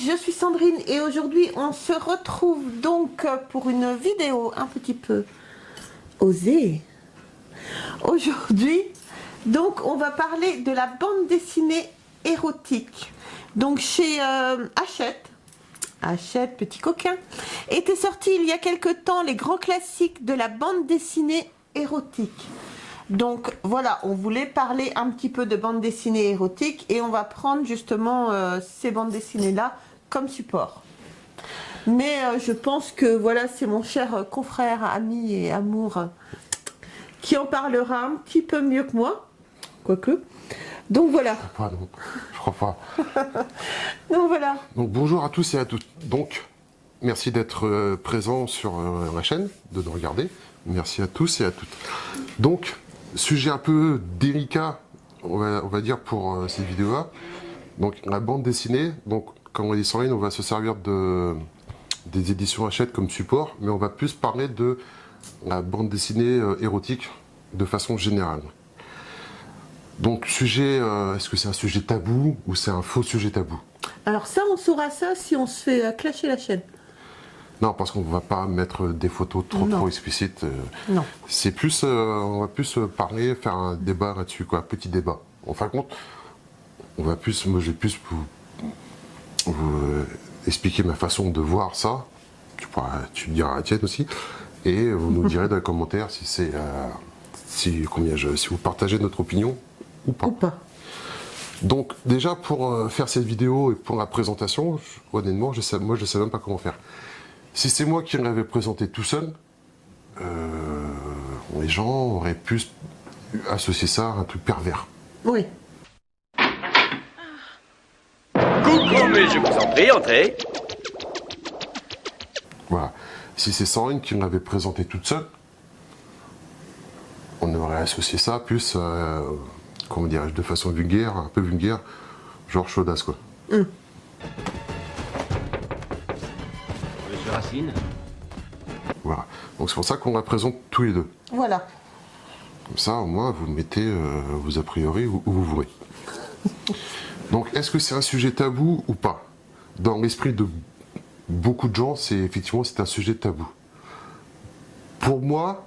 je suis Sandrine et aujourd'hui on se retrouve donc pour une vidéo un petit peu osée. Aujourd'hui, donc on va parler de la bande dessinée érotique. Donc chez Hachette, petit coquin, était sorti il y a quelque temps les grands classiques de la bande dessinée érotique. Donc voilà, on voulait parler un petit peu de bande dessinée érotique et on va prendre justement ces bandes dessinées là comme support. Mais je pense que voilà, c'est mon cher confrère, ami et amour qui en parlera un petit peu mieux que moi, quoique. Donc voilà. Je crois pas. Donc voilà. Donc bonjour à tous et à toutes. Donc merci d'être présents sur la chaîne, de nous regarder. Merci à tous et à toutes. Donc sujet un peu délicat, on va dire pour cette vidéo-là. Donc la bande dessinée, donc comme on dit Sandrine, on va se servir des éditions Hachette comme support, mais on va plus parler de la bande dessinée érotique de façon générale. Donc sujet, est-ce que c'est un sujet tabou ou c'est un faux sujet tabou? Alors ça, on saura ça si on se fait clasher la chaîne. Non, parce qu'on ne va pas mettre des photos trop explicites. Non. C'est plus, on va plus parler, faire un débat là-dessus, quoi, petit débat. En fin de compte, on va plus, moi je vais plus vous expliquer ma façon de voir ça. Tu me diras la tienne aussi, et vous nous direz dans les commentaires si c'est, si vous partagez notre opinion ou pas. Donc déjà pour faire cette vidéo et pour la présentation, honnêtement, moi je sais même pas comment faire. Si c'est moi qui l'avais présenté tout seul, les gens auraient pu associer ça à un truc pervers. Oui. Coucou, mais je vous en prie, entrez. Voilà. Si c'est Sandrine qui l'avait présenté toute seule, on aurait associé ça plus, comment dirais-je, de façon vulgaire, un peu vulgaire, genre chaudasse quoi. Monsieur Racine. Voilà. Donc c'est pour ça qu'on la présente tous les deux. Voilà. Comme ça, au moins, vous mettez vos a priori où vous voulez. Donc, est-ce que c'est un sujet tabou ou pas? Dans l'esprit de beaucoup de gens, c'est un sujet tabou. Pour moi,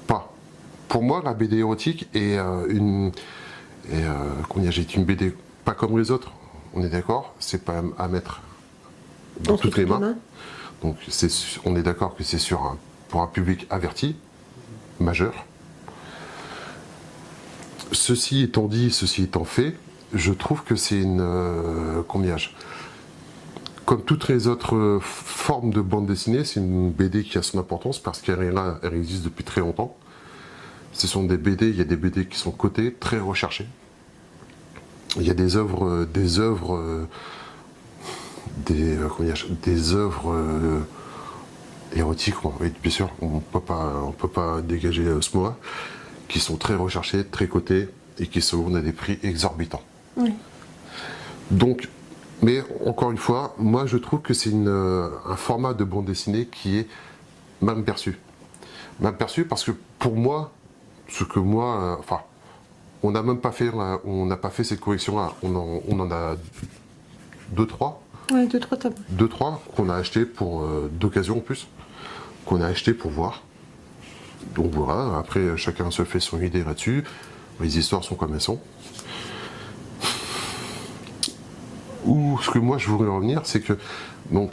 pas. Pour moi, la BD érotique est une BD pas comme les autres. On est d'accord? C'est pas à mettre dans toutes les mains. Donc, on est d'accord que c'est pour un public averti, majeur. Ceci étant dit, ceci étant fait, je trouve que c'est comme toutes les autres formes de bande dessinée, c'est une BD qui a son importance parce qu'elle est là, elle existe depuis très longtemps. Ce sont des BD, il y a des BD qui sont cotées, très recherchées. Il y a des œuvres érotiques, oui, bien sûr, on peut pas dégager ce mot-là, qui sont très recherchées, très cotées et qui se vendent à des prix exorbitants. Oui. Donc, mais encore une fois, moi je trouve que c'est un format de bande dessinée qui est mal perçu. Mal perçu parce que pour moi, on n'a même pas fait, on n'a pas fait cette correction-là. On en a deux, trois. Oui, deux, trois tables. Deux, trois qu'on a acheté pour d'occasion en plus, qu'on a acheté pour voir. Donc voilà, après chacun se fait son idée là-dessus. Les histoires sont comme elles sont. Ou ce que moi je voudrais revenir, c'est que donc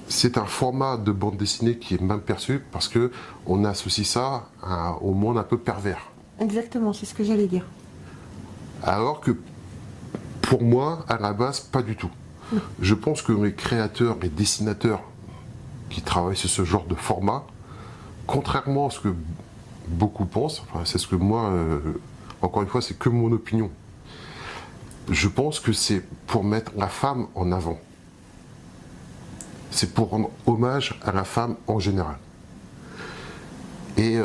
c'est un format de bande dessinée qui est mal perçu parce que on associe ça au monde un peu pervers. Exactement, c'est ce que j'allais dire. Alors que pour moi, à la base, pas du tout. Je pense que les créateurs, les dessinateurs qui travaillent sur ce genre de format, contrairement à ce que beaucoup pensent, enfin, c'est ce que moi, encore une fois, c'est que mon opinion. Je pense que c'est pour mettre la femme en avant. C'est pour rendre hommage à la femme en général. Et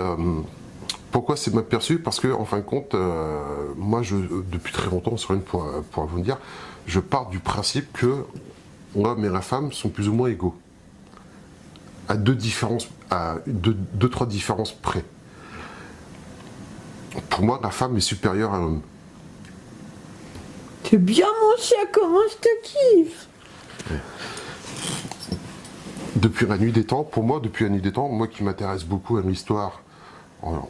pourquoi c'est mal perçu? Parce que, en fin de compte, moi, depuis très longtemps, Sandrine pourra vous le dire, je pars du principe que l'homme et la femme sont plus ou moins égaux. À deux, trois différences près. Pour moi, la femme est supérieure à l'homme. T'es bien mon chien, comment je te kiffe. Depuis la nuit des temps, pour moi, depuis la nuit des temps, moi qui m'intéresse beaucoup à l'histoire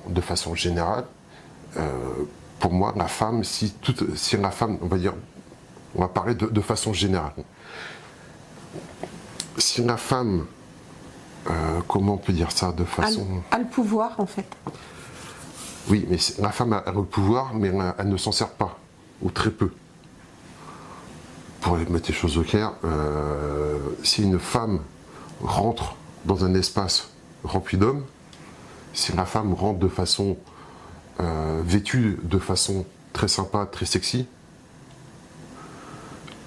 de façon générale, pour moi, la femme, si la femme, on va parler de façon générale. Si la femme, comment on peut dire ça de façon... A le pouvoir, en fait. Oui, mais la femme a le pouvoir, mais elle ne s'en sert pas, ou très peu. Pour mettre les choses au clair, si une femme rentre dans un espace rempli d'hommes, si la femme rentre de façon vêtue de façon très sympa, très sexy,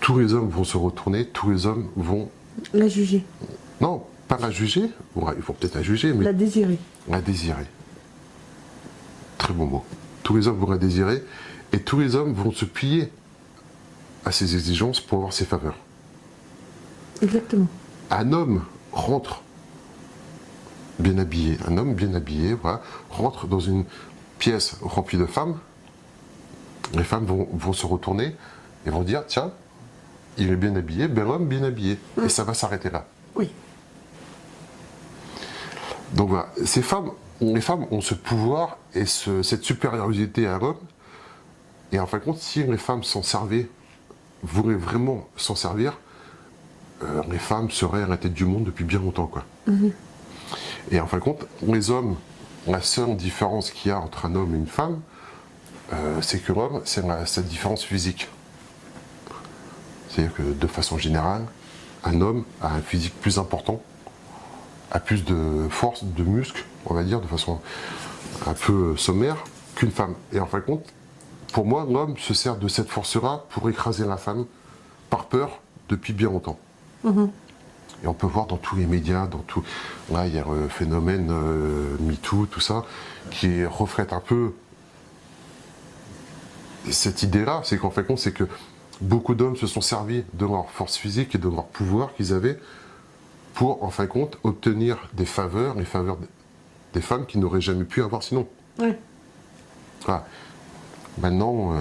tous les hommes vont se retourner, tous les hommes vont... La juger. Non, pas la juger, ouais, ils vont peut-être la juger, mais... La désirer. La désirer. Très bon mot. Tous les hommes vont la désirer, et tous les hommes vont se plier à ses exigences pour avoir ses faveurs. Exactement. Un homme rentre bien habillé, voilà, rentre dans une pièce remplie de femmes, les femmes vont se retourner et vont dire, tiens, il est bien habillé, bel homme bien habillé, et ça va s'arrêter là. Oui. Donc voilà, les femmes ont ce pouvoir et cette supériorité à l'homme, et en fin de compte, si les femmes s'en servaient, voulaient vraiment s'en servir, les femmes seraient à la tête du monde depuis bien longtemps, quoi. Et en fin de compte, les hommes, la seule différence qu'il y a entre un homme et une femme, c'est que l'homme, c'est sa différence physique. C'est-à-dire que de façon générale, un homme a un physique plus important, a plus de force, de muscles, on va dire, de façon un peu sommaire, qu'une femme. Et en fin de compte, pour moi, l'homme se sert de cette force-là pour écraser la femme par peur depuis bien longtemps. Et on peut voir dans tous les médias, là il y a le phénomène MeToo, tout ça, qui reflète un peu cette idée-là, c'est qu'en fin de compte, c'est que beaucoup d'hommes se sont servis de leur force physique et de leur pouvoir qu'ils avaient pour, en fin de compte, obtenir des faveurs, les faveurs des femmes qu'ils n'auraient jamais pu avoir sinon. Oui. Voilà. Maintenant,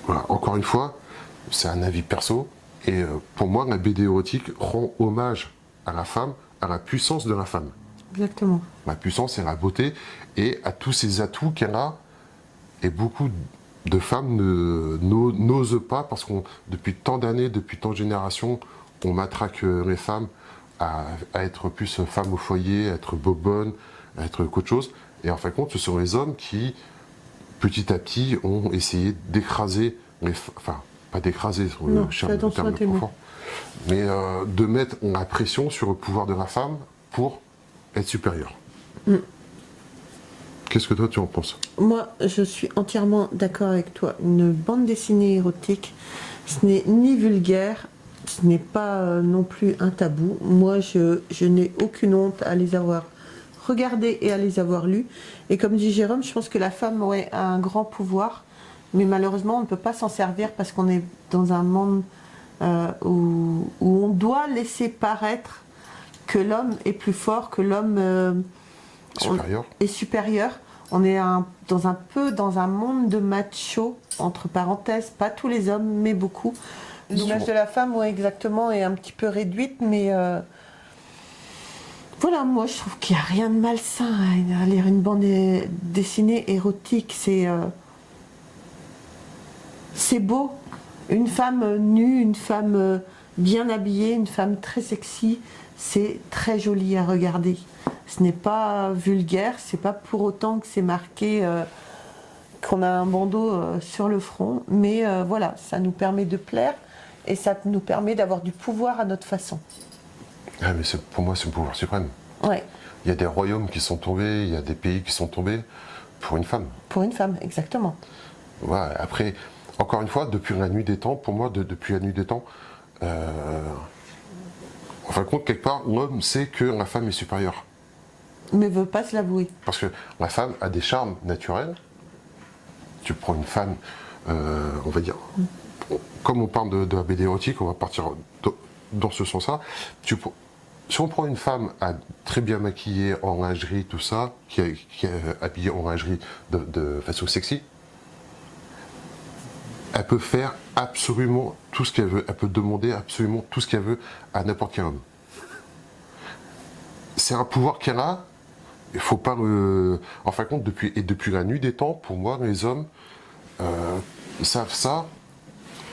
voilà, encore une fois, c'est un avis perso, et pour moi, la BD érotique rend hommage à la femme, à la puissance de la femme. Exactement. La puissance et la beauté, et à tous ces atouts qu'elle a, et beaucoup de femmes n'osent pas, parce que depuis tant d'années, depuis tant de générations, on matraque les femmes à être plus femmes au foyer, à être bobonnes, à être qu'autre chose, et en fin de compte, ce sont les hommes qui, petit à petit, ont essayé d'écraser enfin, pas d'écraser, Non, cher fais le attention terme à tes mots. confort, mais de mettre la pression sur le pouvoir de la femme pour être supérieure. Qu'est-ce que toi tu en penses? Moi, je suis entièrement d'accord avec toi. Une bande dessinée érotique, ce n'est ni vulgaire, ce n'est pas non plus un tabou. Moi, je n'ai aucune honte à les avoir regardés et à les avoir lus. Et comme dit Jérôme, je pense que la femme a un grand pouvoir, mais malheureusement, on ne peut pas s'en servir parce qu'on est dans un monde où on doit laisser paraître que l'homme est plus fort, que l'homme est supérieur. On est dans un monde de macho, entre parenthèses, pas tous les hommes, mais beaucoup. L'image de la femme, ouais, exactement, est un petit peu réduite, mais voilà, moi je trouve qu'il n'y a rien de malsain à lire une bande dessinée érotique. C'est beau. Une femme nue, une femme bien habillée, une femme très sexy, c'est très joli à regarder. Ce n'est pas vulgaire, c'est pas pour autant que c'est marqué qu'on a un bandeau sur le front, mais voilà, ça nous permet de plaire et ça nous permet d'avoir du pouvoir à notre façon. Ah, mais pour moi, c'est le pouvoir suprême. Ouais. Il y a des royaumes qui sont tombés, il y a des pays qui sont tombés pour une femme. Pour une femme, exactement. Voilà, après, encore une fois, depuis la nuit des temps, pour moi, depuis la nuit des temps, en fin de compte, quelque part, l'homme sait que la femme est supérieure. Mais veut pas se l'avouer. Parce que la femme a des charmes naturels. Tu prends une femme, on va dire, comme on parle de la BD érotique, on va partir dans ce sens-là. Si on prend une femme très bien maquillée, en lingerie, tout ça, qui est habillée en lingerie de façon sexy, elle peut faire absolument tout ce qu'elle veut. Elle peut demander absolument tout ce qu'elle veut à n'importe quel homme. C'est un pouvoir qu'elle a. Il faut pas le. En fin de compte, depuis la nuit des temps, pour moi, les hommes savent ça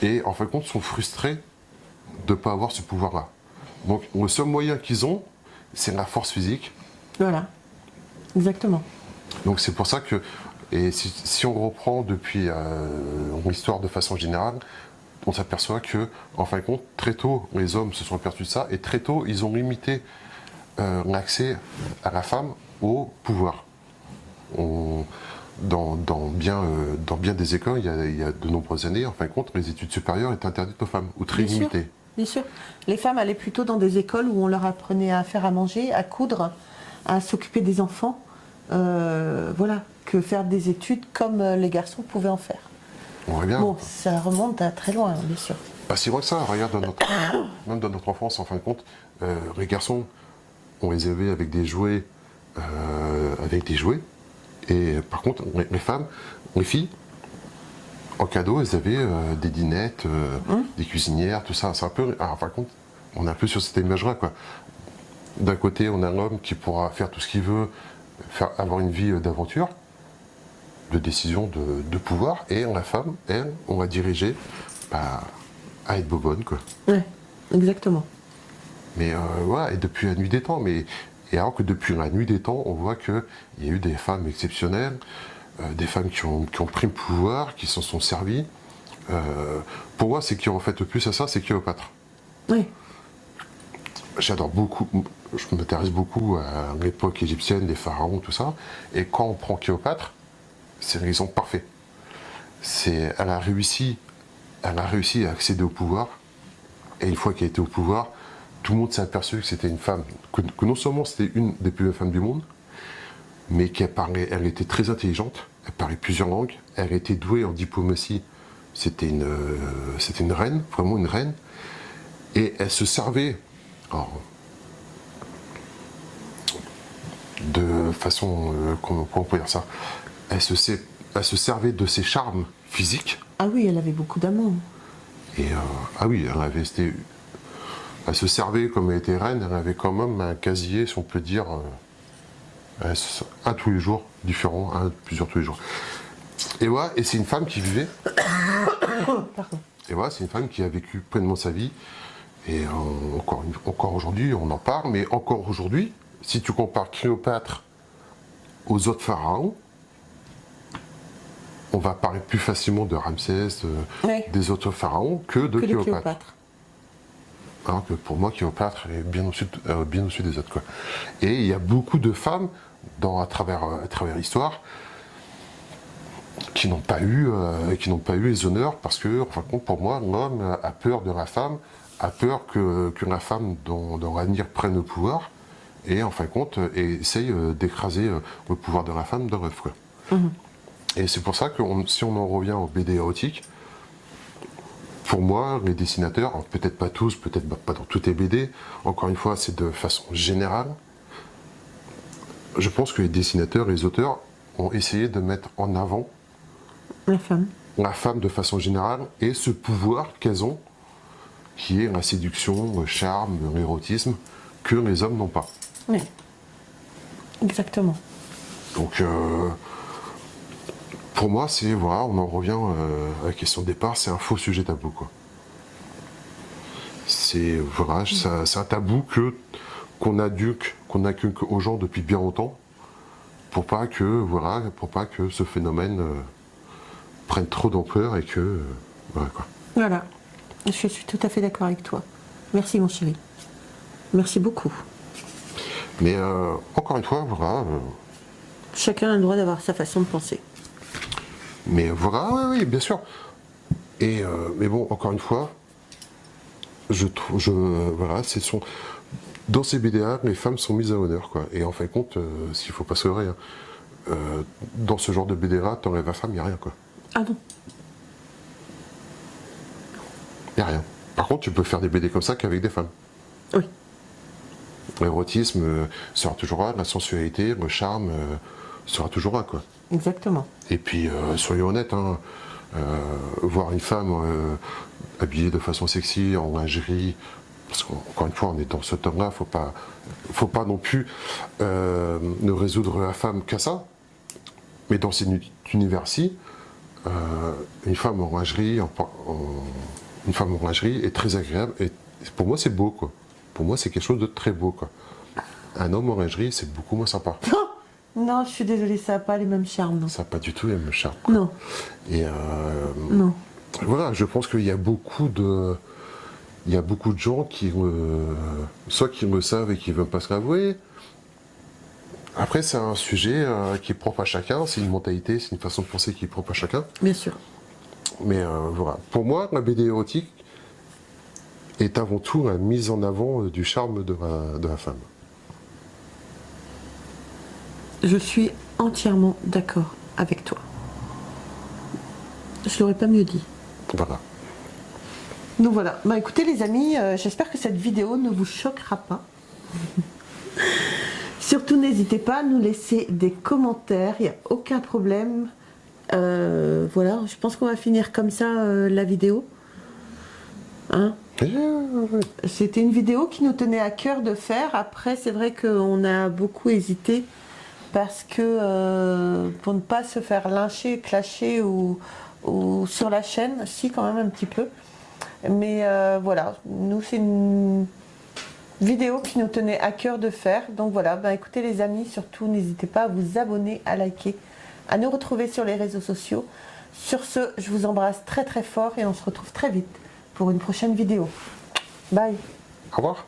et en fin de compte sont frustrés de ne pas avoir ce pouvoir-là. Donc, le seul moyen qu'ils ont, c'est la force physique. Voilà, exactement. Donc, c'est pour ça que. Et si on reprend depuis l'histoire de façon générale, on s'aperçoit que, en fin de compte, très tôt, les hommes se sont aperçus de ça et très tôt, ils ont limité l'accès à la femme au pouvoir. Dans bien des écoles, il y a de nombreuses années, en fin de compte, les études supérieures étaient interdites aux femmes, ou très limitées. Bien sûr. Les femmes allaient plutôt dans des écoles où on leur apprenait à faire à manger, à coudre, à s'occuper des enfants, voilà, que faire des études comme les garçons pouvaient en faire. On voit bien. Bon, ça remonte à très loin, bien sûr. Pas si loin que ça. Regarde, même dans notre enfance, en fin de compte, les garçons, on les élevait avec des jouets, et par contre, les femmes, les filles, en cadeau, elles avaient des dinettes, des cuisinières, tout ça. C'est un peu, alors, par contre, on est un peu sur cette image-là, quoi. D'un côté, on a l'homme qui pourra faire tout ce qu'il veut, avoir une vie d'aventure, de décision, de pouvoir, et la femme, elle, on va diriger à être bobonne, quoi. Ouais, exactement. Mais voilà, et depuis la nuit des temps, et alors que depuis la nuit des temps, on voit qu'il y a eu des femmes exceptionnelles, des femmes qui ont pris le pouvoir, qui s'en sont servies. Pour moi, c'est qui ont fait le plus à ça, c'est Cléopâtre. Oui. J'adore beaucoup, je m'intéresse beaucoup à l'époque égyptienne, des pharaons, tout ça. Et quand on prend Cléopâtre, c'est l'exemple parfait. Elle a réussi à accéder au pouvoir. Et une fois qu'elle était au pouvoir, tout le monde s'est aperçu que c'était une femme, que non seulement c'était une des plus belles femmes du monde, mais elle était très intelligente, elle parlait plusieurs langues, elle était douée en diplomatie, c'était une reine, vraiment une reine, et elle se servait, alors, de façon, comment on peut dire ça, elle se servait de ses charmes physiques. Ah oui, elle avait beaucoup d'amour. Et ah oui, elle se servait, comme elle était reine, elle avait quand même un casier, si on peut dire, un tous les jours, différent, plusieurs tous les jours. Et voilà, et c'est une femme qui vivait. Pardon. Et voilà, c'est une femme qui a vécu pleinement sa vie. Et encore aujourd'hui, on en parle, mais encore aujourd'hui, si tu compares Cléopâtre aux autres pharaons, on va parler plus facilement de Ramsès, Oui. des autres pharaons, que de Cléopâtre. Cléopâtre. Alors que pour moi, Cléopâtre est bien au-dessus des autres, quoi. Et il y a beaucoup de femmes à travers l'histoire qui n'ont pas eu les honneurs parce que, enfin, pour moi, l'homme a peur de la femme, a peur que la femme dans l'avenir prenne le pouvoir et en fin de compte essaye d'écraser le pouvoir de la femme dans l'œuf, quoi. Et c'est pour ça que si on en revient au BD érotique, pour moi, les dessinateurs, peut-être pas tous, peut-être pas dans toutes les BD, encore une fois, c'est de façon générale, je pense que les dessinateurs et les auteurs ont essayé de mettre en avant la femme de façon générale et ce pouvoir qu'elles ont, qui est la séduction, le charme, l'érotisme, que les hommes n'ont pas. Oui, exactement. Donc, pour moi, voilà, on en revient à la question de départ, c'est un faux sujet tabou, quoi. C'est un tabou qu'on inculque aux gens depuis bien longtemps, pour pas que ce phénomène prenne trop d'ampleur et que voilà, quoi. Voilà, je suis tout à fait d'accord avec toi. Merci mon chéri. Merci beaucoup. Mais encore une fois, voilà. Chacun a le droit d'avoir sa façon de penser. Mais voilà, oui, bien sûr. Et mais bon, encore une fois, voilà, dans ces BDA, les femmes sont mises à l'honneur, quoi. Et en fin de compte, s'il faut pas se leurrer, dans ce genre de BDA, t'enlèves la femme, il n'y a rien, quoi. Ah non. Il n'y a rien. Par contre, tu peux faire des BD comme ça qu'avec des femmes. Oui. L'érotisme sera toujours là, la sensualité, le charme sera toujours là, quoi. Exactement. Et puis, soyons honnêtes, hein, voir une femme habillée de façon sexy, en lingerie, parce qu'encore une fois, on est dans ce temps-là, faut pas non plus ne résoudre la femme qu'à ça. Mais dans cet univers-ci, une femme en lingerie, une femme en lingerie est très agréable. Et pour moi, c'est beau, quoi. Pour moi, c'est quelque chose de très beau, quoi. Un homme en lingerie, c'est beaucoup moins sympa. Non, je suis désolée, ça n'a pas les mêmes charmes. Non. Ça n'a pas du tout les mêmes charmes, quoi. Non. Et Non. voilà, je pense qu'il y a beaucoup de gens qui soit qui le savent et qui ne veulent pas se l'avouer. Après, c'est un sujet qui est propre à chacun, c'est une mentalité, c'est une façon de penser qui est propre à chacun. Bien sûr. Mais voilà, pour moi, la BD érotique est avant tout la mise en avant du charme de la femme. Je suis entièrement d'accord avec toi. Je l'aurais pas mieux dit. Voilà. Donc voilà. Bah écoutez les amis, j'espère que cette vidéo ne vous choquera pas. Surtout n'hésitez pas à nous laisser des commentaires, il n'y a aucun problème. Voilà, je pense qu'on va finir comme ça la vidéo. Hein? C'était une vidéo qui nous tenait à cœur de faire. Après, c'est vrai qu'on a beaucoup hésité parce que pour ne pas se faire lyncher, clasher ou sur la chaîne, si quand même un petit peu. Mais voilà, nous c'est une vidéo qui nous tenait à cœur de faire. Donc voilà, ben écoutez les amis, surtout n'hésitez pas à vous abonner, à liker, à nous retrouver sur les réseaux sociaux. Sur ce, je vous embrasse très très fort et on se retrouve très vite pour une prochaine vidéo. Bye. Au revoir.